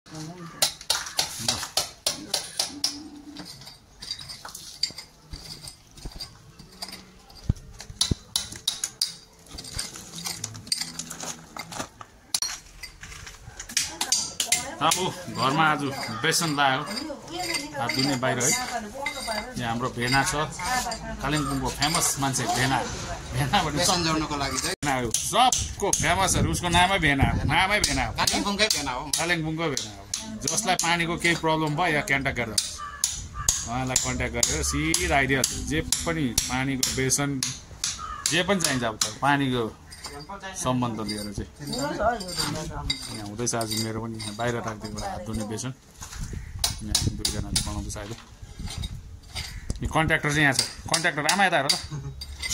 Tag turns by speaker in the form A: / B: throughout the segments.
A: अब घरमा आज बेसन लाग्यो हात धुने बाहिर है। यहाँ हाम्रो भेना छ, कालिम्पोङको फेमस मान्छे भेना। भेना भन्ने
B: सम्झाउनको लागि चाहिँ
A: सबको फेमसहरू उसको नामै भेना हो, नामै भेना हो,
B: कालिम्पोङकै भेना हो,
A: कालिम्पोङको भेना हो। जसलाई पानीको केही प्रब्लम भयो या कन्ट्याक्ट गरेर उहाँलाई कन्ट्याक्ट गरेर सिधा आइदिइहाल्छ। जे पनि पानीको बेसन जे पनि चाहिन्छ अब पानीको सम्बन्ध लिएर चाहिँ यहाँ हुँदैछ। आज मेरो पनि यहाँ बाहिर राखिदिएको हात धुने बेसन यहाँ दुईजनाले बनाउँदैछ अहिले। यो कन्ट्र्याक्टर चाहिँ यहाँ छ, कन्ट्र्याक्टर आमा यता हेर त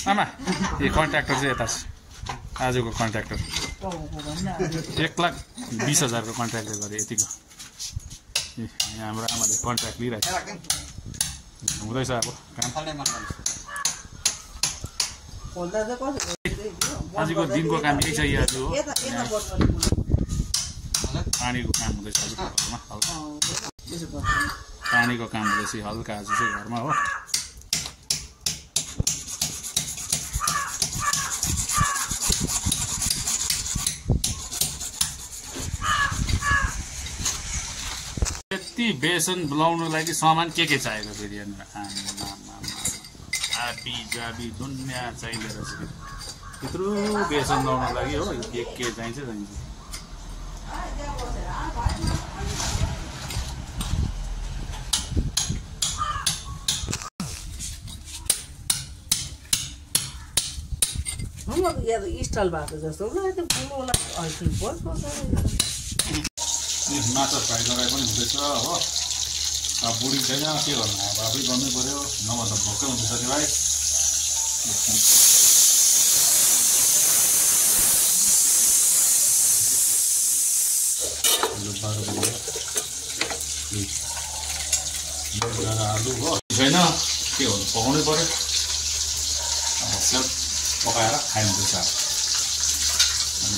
A: आमा, यो कन्ट्र्याक्टर चाहिँ यता छ। आजको कन्ट्र्याक्टर 1,20,000 को कन्ट्र्याक्टले गरे यतिको। यहाँ हाम्रो आमाले कन्ट्र्याक्ट लिइरहेको हुँदैछ अब काम। आजको दिनको काम यही छ। आज हो पानीको काम हुँदैछ आज घरमा, पानीको काम हुँदैछ हल्का आज चाहिँ घरमा हो। यति बेसन बनाउनु लागि सामान के चाहिएको फेरि आबी जाबी दुनियाँ चाहिँदो रहेछ। त्यत्रो बेसन लाउनु लागि हो के चाहिन्छ चाहिन्छ।
C: स्टल भएको जस्तो
A: माछा फ्राई गराए पनि हुँदैछ हो। अब बुढी छैन के गर्नु, अब आफै गर्नै पर्यो, नभए त भोकै हुन्छ साथीभाइ। आलु हो छैन के गर्नु, पकाउनै पर्यो। सेल्फ पकाएर खाइँदैछ।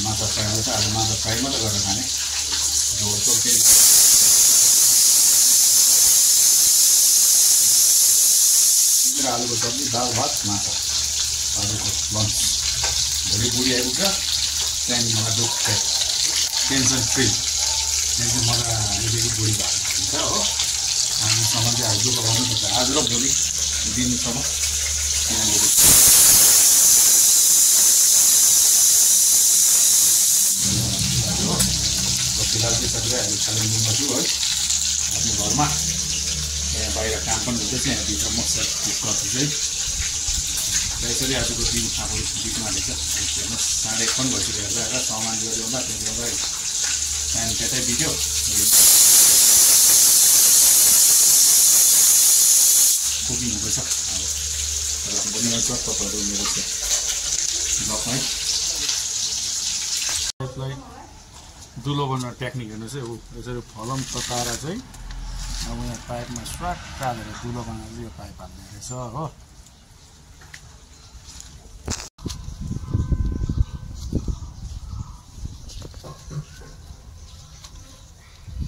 A: माछा फ्राई हुन्छ, आज माछा फ्राई मात्रै गरेर खाने। आलुको सब्जी, दाल भात, माछा आजको लन्च। भोलि बुढी आइपुग्छ, त्यहाँदेखि मलाई दुःख टेन्सन फ्री, त्यहाँदेखि मजादेखि बुढी भएको हुन्छ हो। हामीसँग चाहिँ आज दुःख गर्नुपर्छ, आज र भोलि दिनसम्म। फिलहाल चाहिँ साथीभाइ अहिले कालिम्पोङमा छु है, आफ्नो घरमा। यहाँ बाहिर काम पनि हुँदैछ, यहाँ भित्र म सर्भिस गर्छु चाहिँ। यसरी आजको दिन अब बिचमा हालेछ। हेर्नुहोस् 1:30 पनि भइसक्यो। हेर्दा हेर्दा सामान ल्याउँदा त्यो ल्याउँदा टाइम त्यतै बित्यो। कुकिङ हुँदैछ अब बनिरहेको छ। तपाईँहरू मेरो ब्लगमा है यसलाई दुलो बनाउने टेक्निक हेर्नुहोस् है। ऊ यसरी फलम तताएर चाहिँ अब यहाँ पाइपमा स्वाट हालेर दुलो बनाएर यो पाइप हाल्ने रहेछ हो।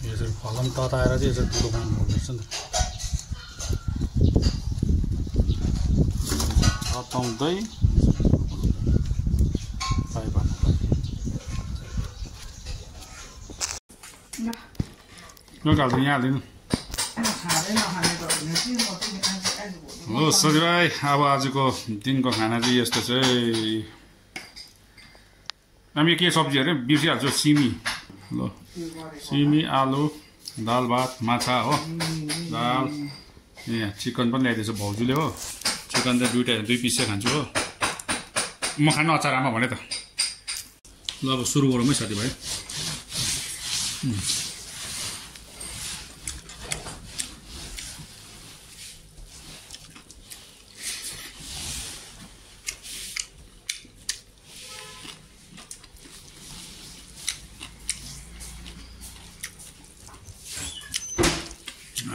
A: यसरी फलम तताएर चाहिँ यसरी दुलो बनाउनु पर्छ नि त। तताउँदै पाइप हाल्नु पर्छ। यहाँ हालिदिनु हो साथीभाइ। अब आजको दिनको खाना चाहिँ यस्तो चाहिँ हामी के सब्जी अरे बिर्सिहाल्छौँ। सिमी ल, सिमी, आलु, दाल भात, माछा हो। दाल यहाँ चिकन पनि ल्याइदिएछ भाउजूले हो। चिकन त दुई पिस चाहिँ खान्छु हो। म खानु अचार आमा भने त। ल अब सुरु गरौँ है साथीभाइ।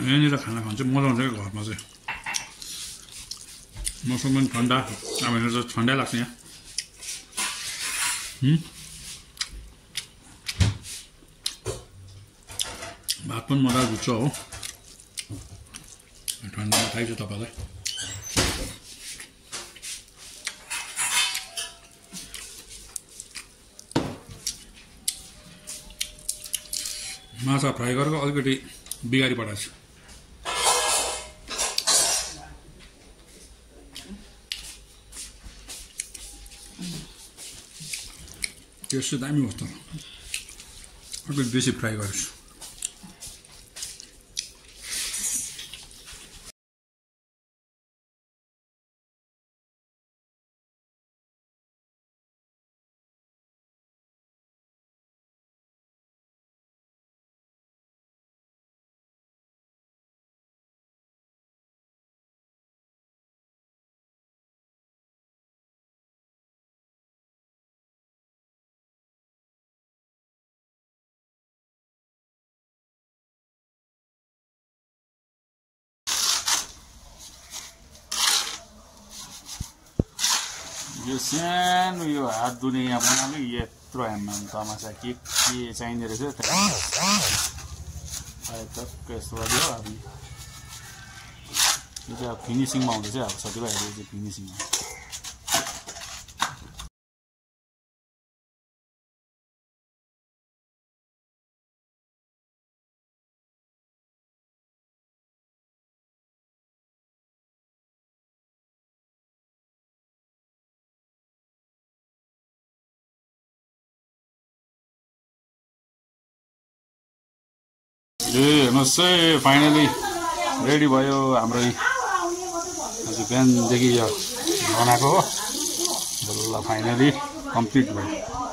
A: यहाँनिर खाना खान्छ मजा आउँछ क्या घरमा चाहिँ। मौसम पनि ठन्डा, अब हेर्नु त ठन्डै लाग्छ यहाँ।
D: भात पनि मजाले भुट्छ हो ठन्डामा थाहै छ तपाईँलाई माछा फ्राई गरेको अलिकति बिगारी पठाएको छु टेस्ट चाहिँ दामी होस् त अलिकति बेसी फ्राई गरेको छु
A: यो सानो यो हात धुने यहाँ बनाउने यत्रो हाम्रोमा तमासा के चाहिने रहेछ टक्क यस्तो गरिदियो अब यो चाहिँ अब फिनिसिङमा हुँदैछ अब साथीभाइहरू चाहिँ फिनिसिङमा हेर्नुहोस् है फाइनली रेडी भयो हाम्रो आज बिहानदेखि यो बनाएको हो बल्ल फाइनली कम्प्लिट भयो